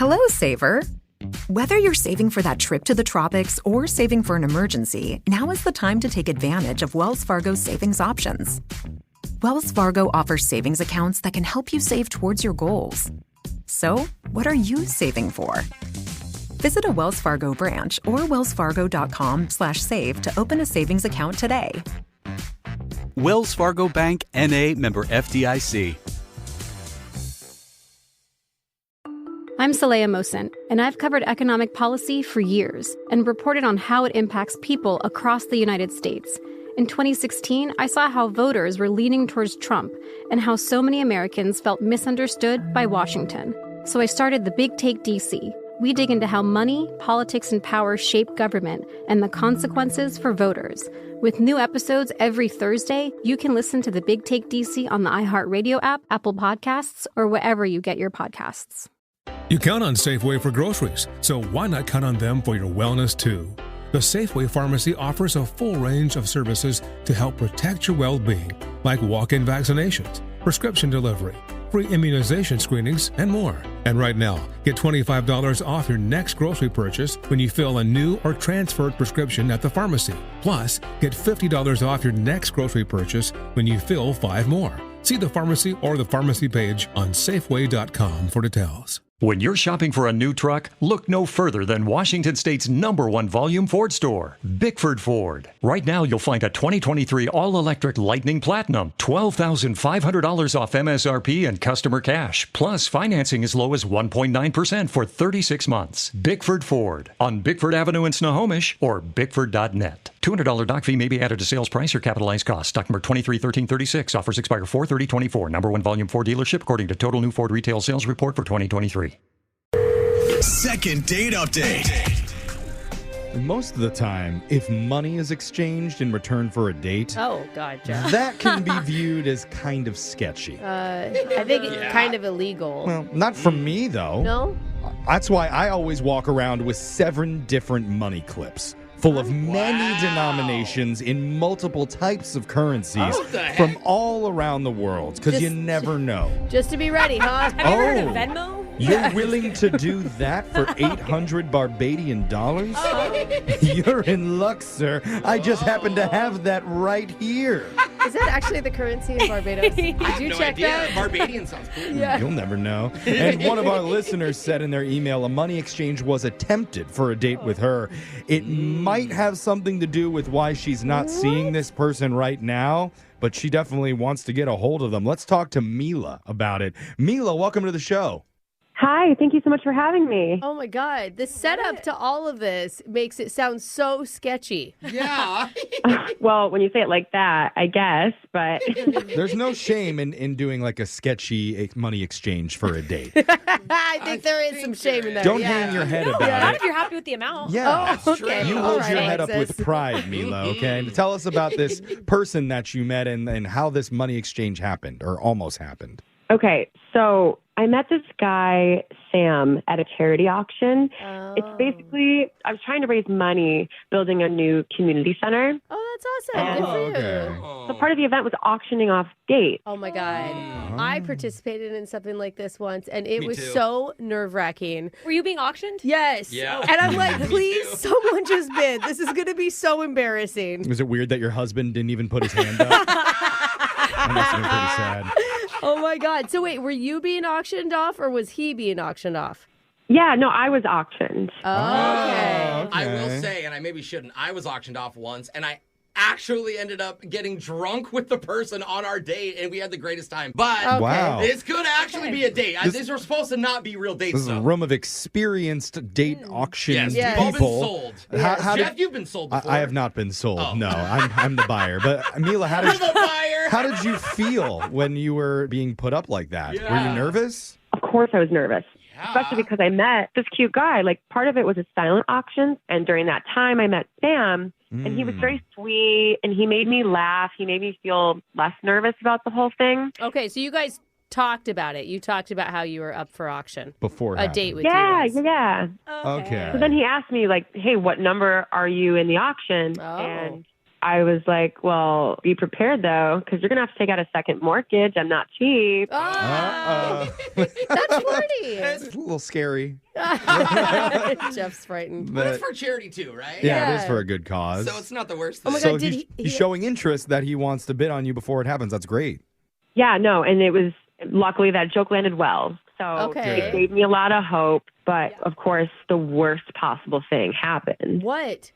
Hello, saver. Whether you're saving for that trip to the tropics or saving for an emergency, now is the time to take advantage of Wells Fargo's savings options. Wells Fargo offers savings accounts that can help you save towards your goals. So, what are you saving for? Visit a Wells Fargo branch or wellsfargo.com/save to open a savings account today. Wells Fargo Bank, N.A., member FDIC. I'm Saleha Mohsen, and I've covered economic policy for years and reported on how it impacts people across the United States. In 2016, I saw how voters were leaning towards Trump and how so many Americans felt misunderstood by Washington. So I started The Big Take DC. We dig into how money, politics, and power shape government and the consequences for voters. With new episodes every Thursday, you can listen to The Big Take DC on the iHeartRadio app, Apple Podcasts, or wherever you get your podcasts. You count on Safeway for groceries, so why not count on them for your wellness too? The Safeway Pharmacy offers a full range of services to help protect your well-being, like walk-in vaccinations, prescription delivery, free immunization screenings, and more. And right now, get $25 off your next grocery purchase when you fill a new or transferred prescription at the pharmacy. Plus, get $50 off your next grocery purchase when you fill 5 more. See the pharmacy or the pharmacy page on Safeway.com for details. When you're shopping for a new truck, look no further than Washington State's #1 volume Ford store, Bickford Ford. Right now, you'll find a 2023 all-electric Lightning Platinum, $12,500 off MSRP and customer cash, plus financing as low as 1.9% for 36 months. Bickford Ford on Bickford Avenue in Snohomish or bickford.net. $200 doc fee may be added to sales price or capitalized cost. Stock number 231336. Offers expire 4/30/24. #1 volume Ford dealership according to Total New Ford Retail Sales Report for 2023. Second date update. Most of the time, if money is exchanged in return for a date, oh God, Jeff, that can be viewed as kind of sketchy. I think it's kind of illegal. Well, not for me, though. No? That's why I always walk around with 7 different money clips full of many denominations in multiple types of currencies from all around the world, because you never know. Just to be ready, huh? Have you ever heard of Venmo? You're willing to do that for 800 Barbadian dollars? You're in luck, sir. I just happen to have that right here. Is that actually the currency of Barbados? Did you check that? Barbadian sounds cool. Yeah. You'll never know. And one of our listeners said in their email a money exchange was attempted for a date with her. It might have something to do with why she's not seeing this person right now, but she definitely wants to get a hold of them. Let's talk to Mila about it. Mila, welcome to the show. Hi, thank you so much for having me. Oh my God, the setup to all of this makes it sound so sketchy. Yeah. Well, when you say it like that, I guess, but... There's no shame in doing like a sketchy money exchange for a date. I think there is some shame in there. Don't hang your head about Not it. if you're happy with the amount. Yeah. Oh, okay. You hold your head up with pride, Mila, okay? Tell us about this person that you met and how this money exchange happened, or almost happened. Okay, so I met this guy, Sam, at a charity auction. Oh. It's basically, I was trying to raise money building a new community center. Oh, that's awesome. Good for you. Okay. So part of the event was auctioning off dates. Oh my God. I participated in something like this once, and it Me was too. so nerve-wracking. Were you being auctioned? Yes. Yeah. And I'm like, please, someone just bid. This is going to be so embarrassing. Was it weird that your husband didn't even put his hand up? That must have been pretty sad. Oh my God. So wait, were you being auctioned off or was he being auctioned off? Yeah, no, I was auctioned. Oh, okay. I will say, and I maybe shouldn't, I was auctioned off once, and I actually ended up getting drunk with the person on our date, and we had the greatest time. But Okay. Wow. this could actually be a date. These are supposed to not be real dates, This is a though. room of experienced date auction Yes, Yes. you've all been people. sold. How Jeff, did- you've been sold before. I have not been sold. Oh. No, I'm the buyer. But Mila, how I'm did a buyer. how did you feel when you were being put up like that? Were Yeah. you nervous? Of course I was nervous. Especially because I met this cute guy. Like, part of it was a silent auction. And during that time, I met Sam. And he was very sweet. And he made me laugh. He made me feel less nervous about the whole thing. Okay, so you guys talked about it. You talked about how you were up for auction. Before A date with Yeah, you guys. yeah. Okay. So then he asked me, like, hey, what number are you in the auction? Oh. And I was like, well, be prepared, though, because you're going to have to take out a second mortgage. I'm not cheap. Oh, that's funny. It's a little scary. Jeff's frightened. But it's for charity too, right? Yeah, it is for a good cause. So it's not the worst Oh thing. my God, So did he's showing interest that he wants to bid on you before it happens. That's great. Yeah, no, and it was luckily that joke landed well. So Okay. it gave me a lot of hope. But of course, the worst possible thing happened. What?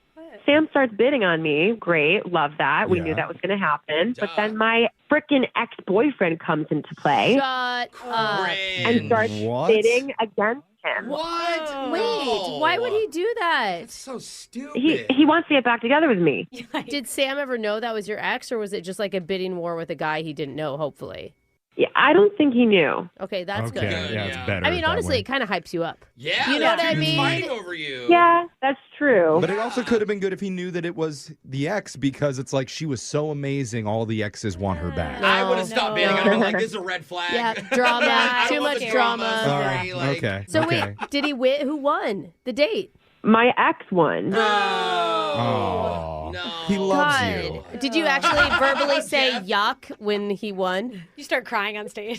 Sam starts bidding on me. Great. Love that. We knew that was going to happen. But then my freaking ex-boyfriend comes into play Shut up. and starts bidding against him. What? Wait, why would he do that? That's so stupid. He wants to get back together with me. Did Sam ever know that was your ex, or was it just like a bidding war with a guy he didn't know, hopefully? Yeah, I don't think he knew. Okay, that's good. Yeah, it's better. I mean, that honestly, way. it kind of hypes you up. Yeah, You know what I dude's mean? fighting over you. Yeah, that's true. But it also could have been good if he knew that it was the ex, because it's like she was so amazing, all the exes want her back. I would have stopped bidding. I'd have been like, this is a red flag. Yeah, drama. I don't Too want much the drama. Sorry, like- Okay. So okay. wait, did he win? Who won the date? My ex won. Oh, No. he loves God. you. Did you actually verbally say yuck when he won? You start crying on stage.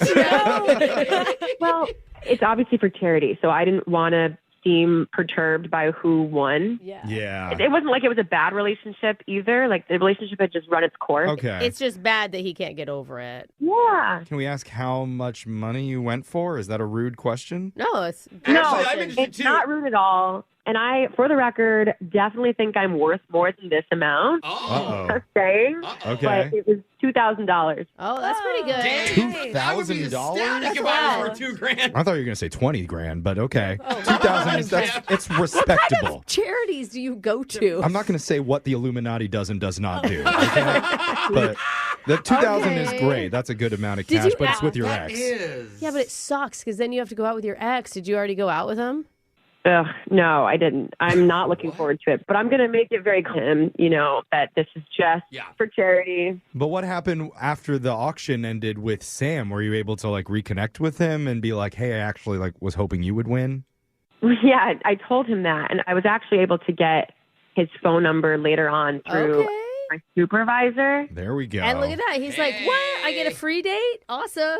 Well, it's obviously for charity, so I didn't want to seem perturbed by who won. Yeah. It wasn't like it was a bad relationship either. Like the relationship had just run its course. Okay. It's just bad that he can't get over it. Yeah. Can we ask how much money you went for? Is that a rude question? No, it's No, Actually, I'm interested it's too. not rude at all. And I, for the record, definitely think I'm worth more than this amount. Oh. Just saying. Okay. But it was $2,000. Oh, that's pretty good. Dang, I would be $2,000? ecstatic if I was worth $2,000. I thought you were going to say 20 grand, but okay. 2,000 is it's respectable. Charities do you go to? I'm not going to say what the Illuminati does and does not do, okay? But the 2,000 is Okay. great. That's a good amount of Did cash, you but it's with your That ex. is. Yeah, but it sucks because then you have to go out with your ex. Did you already go out with him? Ugh, no, I didn't. I'm not looking forward to it. But I'm going to make it very clear, that this is just for charity. But what happened after the auction ended with Sam? Were you able to reconnect with him and be like, "Hey, I actually was hoping you would win"? Yeah, I told him that. And I was actually able to get his phone number later on through my supervisor. There we go. And look at that. He's like, what? I get a free date? Awesome.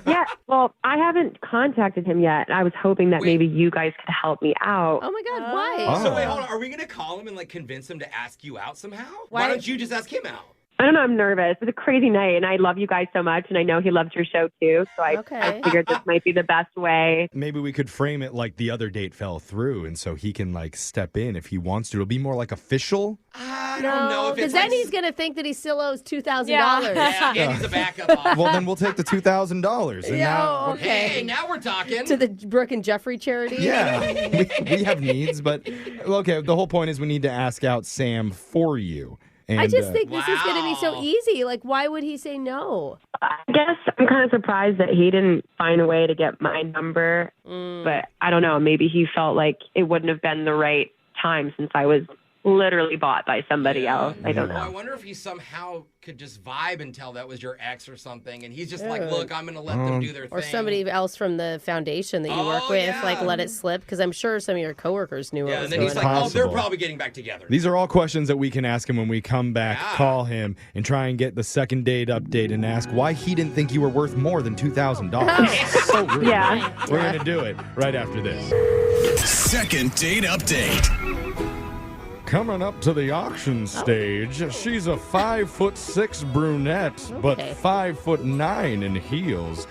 Yeah, well, I haven't contacted him yet. I was hoping that maybe you guys could help me out. Oh, my God. Why? So wait, hold on. Are we going to call him and convince him to ask you out somehow? Why Why- don't you just ask him out? I don't know. I'm nervous. It's a crazy night, and I love you guys so much, and I know he loved your show, too. So I figured this might be the best way. Maybe we could frame it like the other date fell through, and so he can step in if he wants to. It'll be more official. I don't know if because it's then he's going to think that he still owes $2,000. Yeah, and he's a backup option. Well, then we'll take the $2,000. And now, okay. Hey, now we're talking. To the Brooke and Jeffrey charity? yeah, we have needs, but okay. The whole point is we need to ask out Sam for you. And, I just think this is going to be so easy. Why would he say no? I guess I'm kind of surprised that he didn't find a way to get my number. But I don't know. Maybe he felt like it wouldn't have been the right time since I was literally bought by somebody else. I don't Well, I know. wonder if he somehow could just vibe and tell that was your ex or something, and he's just like, look, I'm going to let them do their Or thing. somebody else from the foundation that you work Oh, with, yeah. let it slip, because I'm sure some of your coworkers knew what Yeah, was and then he's going like, on. oh, they're Possible. probably getting back together. These are all questions that we can ask him when we come back, call him, and try and get the second date update and ask why he didn't think you were worth more than $2,000. So rude. Yeah. We're going to do it right after this. Second date update. Coming up to the auction stage, she's a 5'6" brunette, but 5'9" in heels.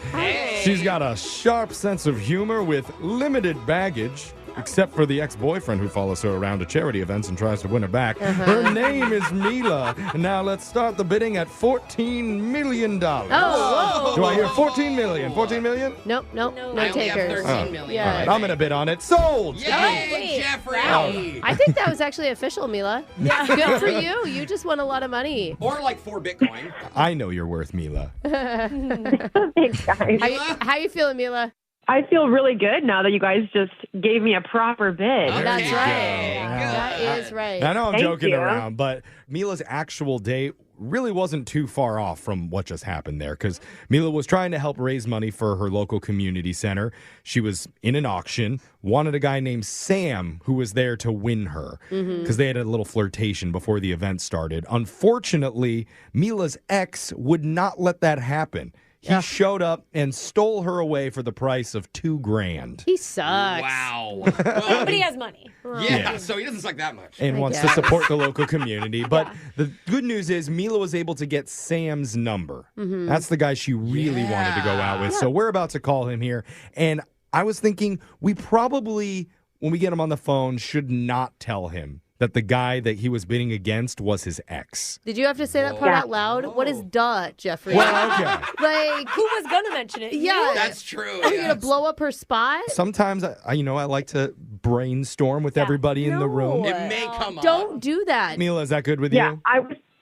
She's got a sharp sense of humor with limited baggage, except for the ex-boyfriend who follows her around to charity events and tries to win her back. Her name is Mila. Now let's start the bidding at $14 million. Oh, whoa. Do I hear 14 million? 14 million? Nope, no I only have takers. 13 million. Yeah. All right, I'm going to bid on it. Sold! Yay, Jeffrey! I think that was actually official, Mila. Yeah. Good for you. You just won a lot of money. Or 4 Bitcoin. I know you're worth, Mila. Thanks, guys. How you feeling, Mila? I feel really good now that you guys just gave me a proper bid. That's you right. go. That is right. I know I'm Thank joking you. around, but Mila's actual date really wasn't too far off from what just happened there, because Mila was trying to help raise money for her local community center. She was in an auction, wanted a guy named Sam who was there to win her, because they had a little flirtation before the event started. Unfortunately, Mila's ex would not let that happen. He showed up and stole her away for the price of $2,000. He sucks. Wow. But he has money. Yeah, so he doesn't suck that much. And wants to support the local community. But the good news is Mila was able to get Sam's number. Mm-hmm. That's the guy she really wanted to go out with. So we're about to call him here. And I was thinking we probably, when we get him on the phone, should not tell him that the guy that he was bidding against was his ex. Did you have to say that part out loud? What is duh, Jeffrey? Well, okay. Like, Who was going to mention it? yeah. That's true. Are you going to blow up her spot? Sometimes, I like to brainstorm with everybody in the room. It may come up. Don't do that. Mila, is that good with Yeah, you?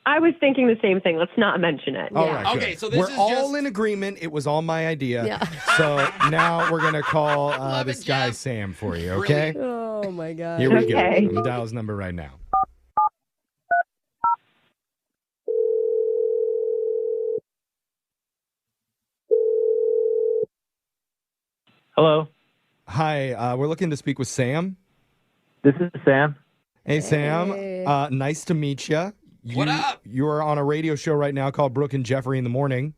I was thinking the same thing. Let's not mention it. All right, Okay, good. so this we're is all just- in agreement. It was all my idea. Yeah. So now we're going to call Love this it, guy Jeff. Sam for you, okay? Oh, my God. Here we go. Okay. We'll dial his number right now. Hello, Hi, we're looking to speak with Sam. this is Sam. Hey, Sam. Hey. Nice to meet you. What up? You're on a radio show right now called Brooke and Jeffrey in the Morning.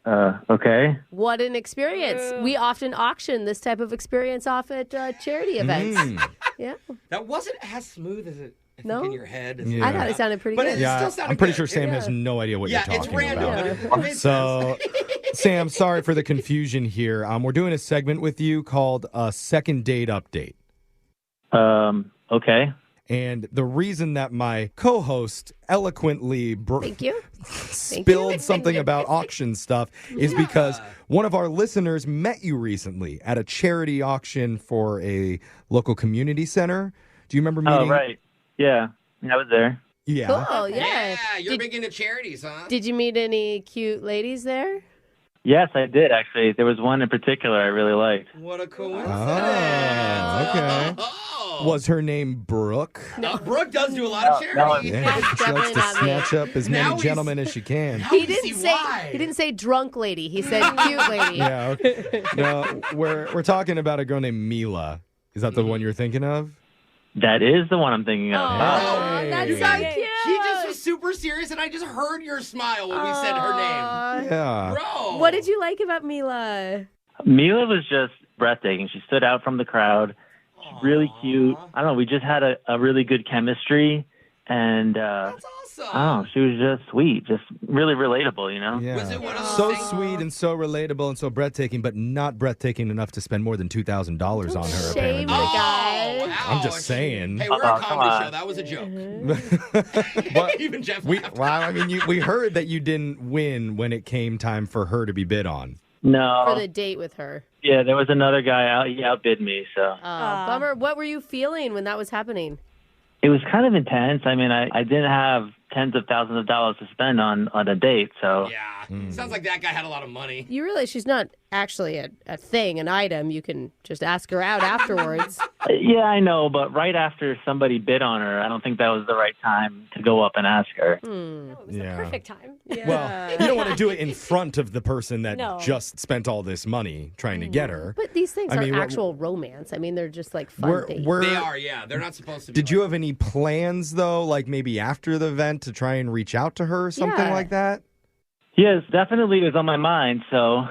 Okay. What an experience. We often auction this type of experience off at charity events. Yeah. That wasn't as smooth as it I think No? in your head. Yeah. I thought it sounded pretty But good. it still sounded I'm pretty good. sure Sam Yeah. has no idea what Yeah, you're it's talking random. about. It made So, Sam, sorry for the confusion here. We're doing a segment with you called a Second Date Update. Okay. And the reason that my co-host eloquently Thank you. spilled something about auction stuff is because one of our listeners met you recently at a charity auction for a local community center. Do you remember meeting? Oh, right. Yeah, I was there. Yeah. Cool, yeah. Yeah, you're Did- big into charities, huh? Did you meet any cute ladies there? Yes, I did, actually. There was one in particular I really liked. What a coincidence. Oh, okay. Oh. Was her name Brooke? Brooke does do a lot of charity. Yeah, she likes definitely to not me. snatch up as Now many we gentlemen as she can. He didn't say drunk lady. He said cute lady. Yeah. Okay. No, we're talking about a girl named Mila. Is that the one you're thinking of? That is the one I'm thinking of. Oh, Hey. that's so cute. He just was super serious, and I just heard your smile when we said her name. Yeah. Bro. What did you like about Mila? Mila was just breathtaking. She stood out from the crowd. She's really cute. I don't know. We just had a really good chemistry. And That's awesome. I don't know, she was just sweet, just really relatable, you know? Yeah. Was it one of those So things- sweet and so relatable and so breathtaking, but not breathtaking enough to spend more than $2,000 on her, Shame apparently. the guy. I'm just ouch. saying. Hey, we're Oh, a come comedy on. show. That was a joke. But Even Jeff we, laughed. well, I mean, we heard that you didn't win when it came time for her to be bid on. No. For the date with her. Yeah, there was another guy out. He outbid me, so. Bummer. What were you feeling when that was happening? It was kind of intense. I mean, I didn't have tens of thousands of dollars to spend on a date, so. Yeah. Sounds like that guy had a lot of money. You realize she's not actually a thing, an item. You can just ask her out afterwards. Yeah, I know, but right after somebody bid on her, I don't think that was the right time to go up and ask her. It was Yeah. the perfect time. Well, you don't want to do it in front of the person that No. just spent all this money trying to get her. But these things I aren't mean, what- actual romance. I mean, they're just like fun dates. They are, yeah. They're not supposed to be. Did you have any plans, though, like maybe after the event to try and reach out to her or something Yeah. like that? Yes, definitely it was on my mind. So,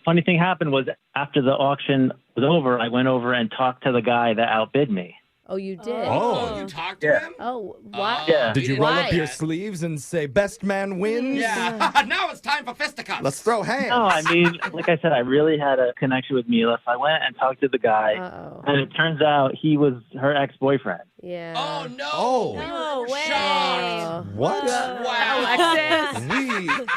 funny thing happened was after the auction was over, I went over and talked to the guy that outbid me. Oh, you did? Oh, you talked to him? Oh, what? Yeah. Did you didn't roll do up your that. sleeves and say, best man wins? Yeah. Now it's time for fisticuffs. Let's throw hands. No, I mean, like I said, I really had a connection with Mila. So I went and talked to the guy, Uh-oh. and it turns out he was her ex-boyfriend. Yeah. Oh, no. Oh. No We were way. shocked. What? Wow.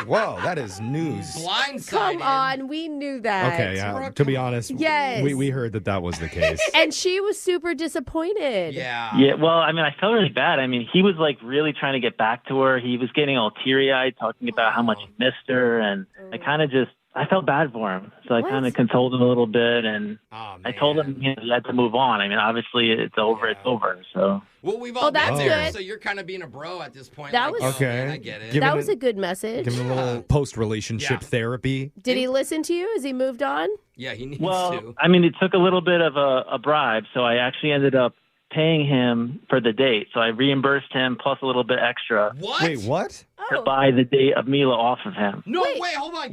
Whoa, that is news. Blindsided. Come on, we knew that. Okay, yeah, to be honest, Yes. we heard that was the case. And she was super disappointed. Yeah. Yeah, well, I mean, I felt really bad. I mean, he was like really trying to get back to her. He was getting all teary-eyed, talking about how much he missed her, and I kind of just, I felt bad for him. So I What? kind of consoled him a little bit, and Oh, I told him he had to move on. I mean, obviously, it's over, it's over. So Well, we've all Oh, that's been there, good. so you're kind of being a bro at this point. That like, was- oh, man, Okay. I get it. Give That him was a good message. Give him a little post-relationship Yeah. therapy. Did he listen to you as he moved on? Yeah, he needs well, to. I mean, it took a little bit of a bribe, so I actually ended up paying him for the date. So I reimbursed him plus a little bit extra. What? Wait, what? To buy the date of Mila off of him. No, wait, hold on.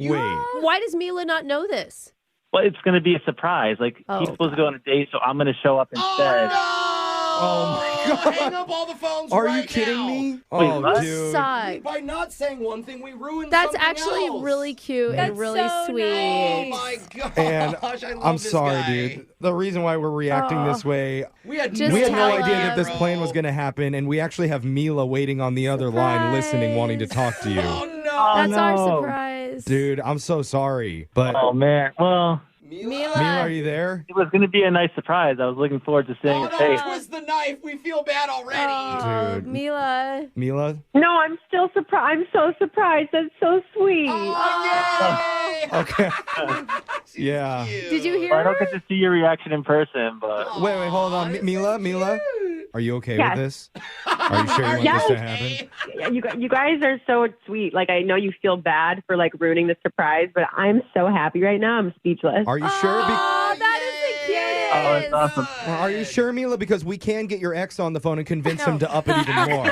Why does Mila not know this? Well, it's going to be a surprise. Like, he's supposed to go on a date, so I'm going to show up instead. Oh, my God. Hang up all the phones Are right you kidding now. me? Oh, Oh, dude. dude. Suck. By not saying one thing, we ruined That's something actually else. really cute That's and really so sweet. Oh, my gosh. And I love I'm this sorry, guy. dude. The reason why we're reacting this way, We had Just we had no tell idea him. that this plan was going to happen, and we actually have Mila waiting on the other line, listening, wanting to talk to you. Oh, no. That's our no. surprise. Dude, I'm so sorry, but Oh, man. Well, Mila. Mila, are you there? it was going to be a nice surprise. I was looking forward to seeing Oh, his face. no, twist the knife. We feel bad already. Oh, Dude. Mila. Mila? No, I'm still surprised. I'm so surprised. That's so sweet. Oh, yay. Okay. Yeah. Did you hear Well, I don't her? get to see your reaction in person, but Wait, hold on. it's Mila, so Mila? Are you okay Yes. with this? Are you sure you want Yes. this to happen? Yeah, you guys are so sweet. Like, I know you feel bad for like ruining the surprise, but I'm so happy right now. I'm speechless. Are you sure? Oh, that is the cutest. oh, it's awesome. Are you sure, Mila? Because we can get your ex on the phone and convince him to up it even more.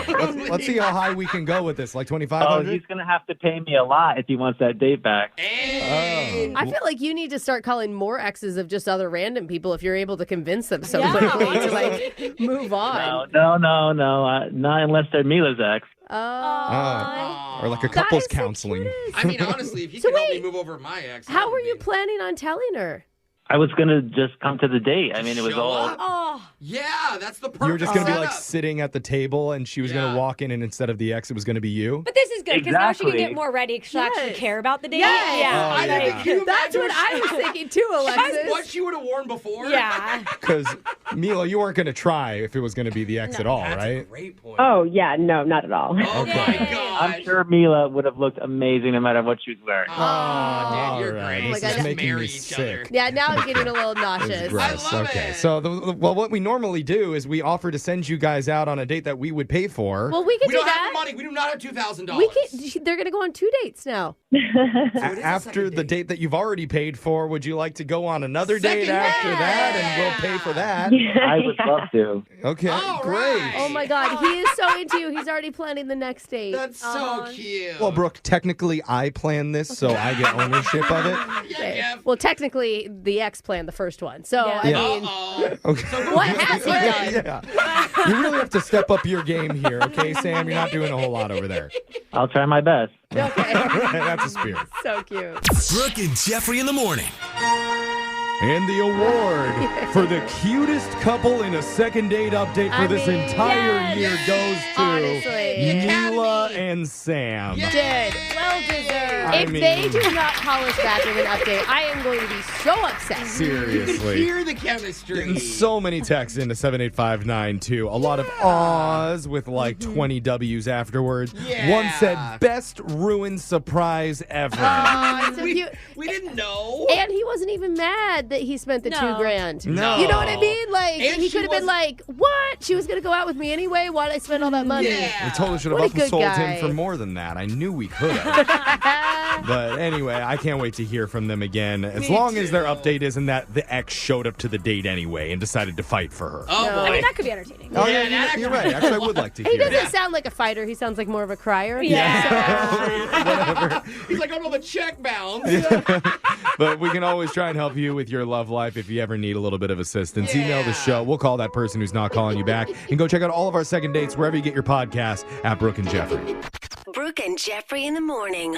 Let's see how high we can go with this. Like Oh, 2,500? he's going to have to pay me a lot if he wants that date back. Hey. I feel like you need to start calling more exes of just other random people if you're able to convince them so Yeah. quickly to like move on. No. Not unless they're Mila's ex. Oh. Or like a That couples is the counseling. cutest. I mean, honestly, if you So could help me wait, move over my ex. How were you planning on telling her? I was going to just come to the date. I mean, it was Show all... up? Oh, Yeah, that's the perfect You were just going to be like setup. sitting at the table and she was going Yeah. to walk in and instead of the ex, it was going to be you? but this is good because now she can Exactly. get more ready because she'll actually Yes. care about the date. Yes. Yeah. I didn't think you That's imagine what I was thinking too, Alexis. what she would have worn before. Yeah. Because, Mila, you weren't going to try if it was going to be the ex at all, That's a right? great point. Oh, yeah. No, not at all. Oh Okay. my gosh. I'm sure Mila would have looked amazing no matter what she was wearing. Oh, dude, you're all right. great. This is Just making marry me each sick. other. Yeah, now I'm getting a little This is nauseous. gross. I love Okay. it. So, what we normally do is we offer to send you guys out on a date that we would pay for. Well, we could We do don't have that. the money. We do not have $2,000. We can. They're gonna go on 2 dates now. So it is a After second the date that you've already paid for, would you like to go on another date Second after date. that? And we'll pay for that. I would love to. Okay, All great. right. Oh my God, he is so into you. He's already planning the next date. That's so cute. Well, Brooke, technically I planned this, so I get ownership of it. Yeah, Okay. Jeff. Well, technically, the ex planned the first one. So Yeah. I Yeah. mean, Uh-oh. Okay. what has he done? Yeah. You really have to step up your game here, okay, Sam? You're not doing a whole lot over there. I'll try my best. Okay, That's a spirit. so cute. Brooke and Jeffrey in the morning. And the award for the cutest couple in a second date update for I this mean, entire year goes to Honestly. Mila and Sam. Did well deserved. I If mean- they do not call us back with an update, I am going to be so upset. You can Seriously. hear the chemistry. Getting so many texts into 78592. A lot of ahs with like 20 W's afterwards. Yeah. One said, best ruined surprise ever. So we, cute. we didn't know. And he wasn't even mad that he spent the No. $2,000. No. You know what I mean? Like, And he she could have been wasn't- like, what? She was going to go out with me anyway? Why'd I spend all that money? Yeah. We totally should have What a good sold guy. him for more than that. I knew we could have. But anyway, I can't wait to hear from them again. As Me long as their too. update isn't that the ex showed up to the date anyway and decided to fight for her. Oh, No. boy. I mean, that could be entertaining. Oh, Yeah, yeah, that you're right. Actually, I would like to He hear doesn't that. sound like a fighter. He sounds like more of a crier. Yeah. He's like, oh no, the check bounce. But we can always try and help you with your love life if you ever need a little bit of assistance. Email the show. We'll call that person who's not calling you back. And go check out all of our second dates wherever you get your podcast at Brooke and Jeffrey. Brooke and Jeffrey in the morning.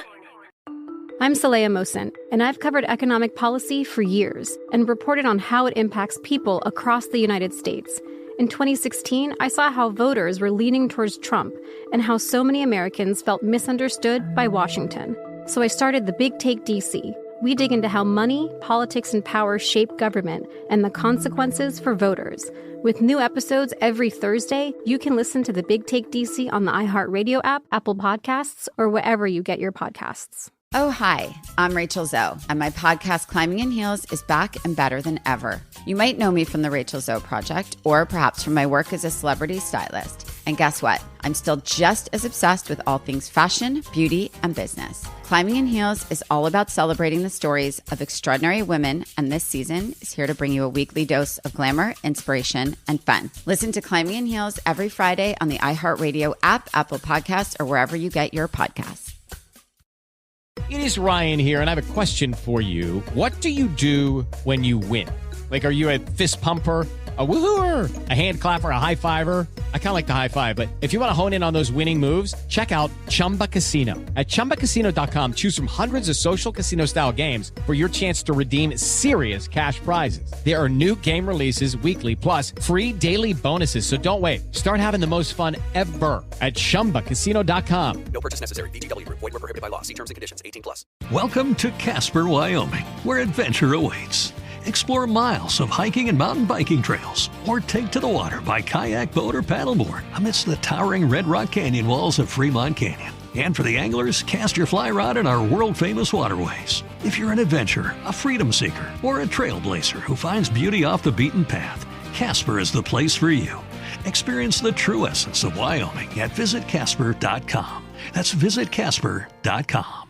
I'm Saleha Mohsen, and I've covered economic policy for years and reported on how it impacts people across the United States. In 2016, I saw how voters were leaning towards Trump and how so many Americans felt misunderstood by Washington. So I started the Big Take DC. We dig into how money, politics, and power shape government and the consequences for voters. With new episodes every Thursday, you can listen to the Big Take DC on the iHeartRadio app, Apple Podcasts, or wherever you get your podcasts. Oh, hi, I'm Rachel Zoe, and my podcast, Climbing in Heels, is back and better than ever. You might know me from the Rachel Zoe Project, or perhaps from my work as a celebrity stylist. And guess what? I'm still just as obsessed with all things fashion, beauty, and business. Climbing in Heels is all about celebrating the stories of extraordinary women, and this season is here to bring you a weekly dose of glamour, inspiration, and fun. Listen to Climbing in Heels every Friday on the iHeartRadio app, Apple Podcasts, or wherever you get your podcasts. It is Ryan here, and I have a question for you. What do you do when you win? Like, are you a fist pumper, a woohooer, a hand clapper, a high fiver? I kind of like the high five, but if you want to hone in on those winning moves, check out Chumba Casino. At ChumbaCasino.com, choose from hundreds of social casino-style games for your chance to redeem serious cash prizes. There are new game releases weekly, plus free daily bonuses. So don't wait. Start having the most fun ever at ChumbaCasino.com. No purchase necessary. VGW Group. Void where prohibited by law. See terms and conditions. 18+. Welcome to Casper, Wyoming, where adventure awaits. Explore miles of hiking and mountain biking trails, or take to the water by kayak, boat, or paddleboard amidst the towering Red Rock Canyon walls of Fremont Canyon. And for the anglers, cast your fly rod in our world-famous waterways. If you're an adventurer, a freedom seeker, or a trailblazer who finds beauty off the beaten path, Casper is the place for you. Experience the true essence of Wyoming at visitcasper.com. That's visitcasper.com.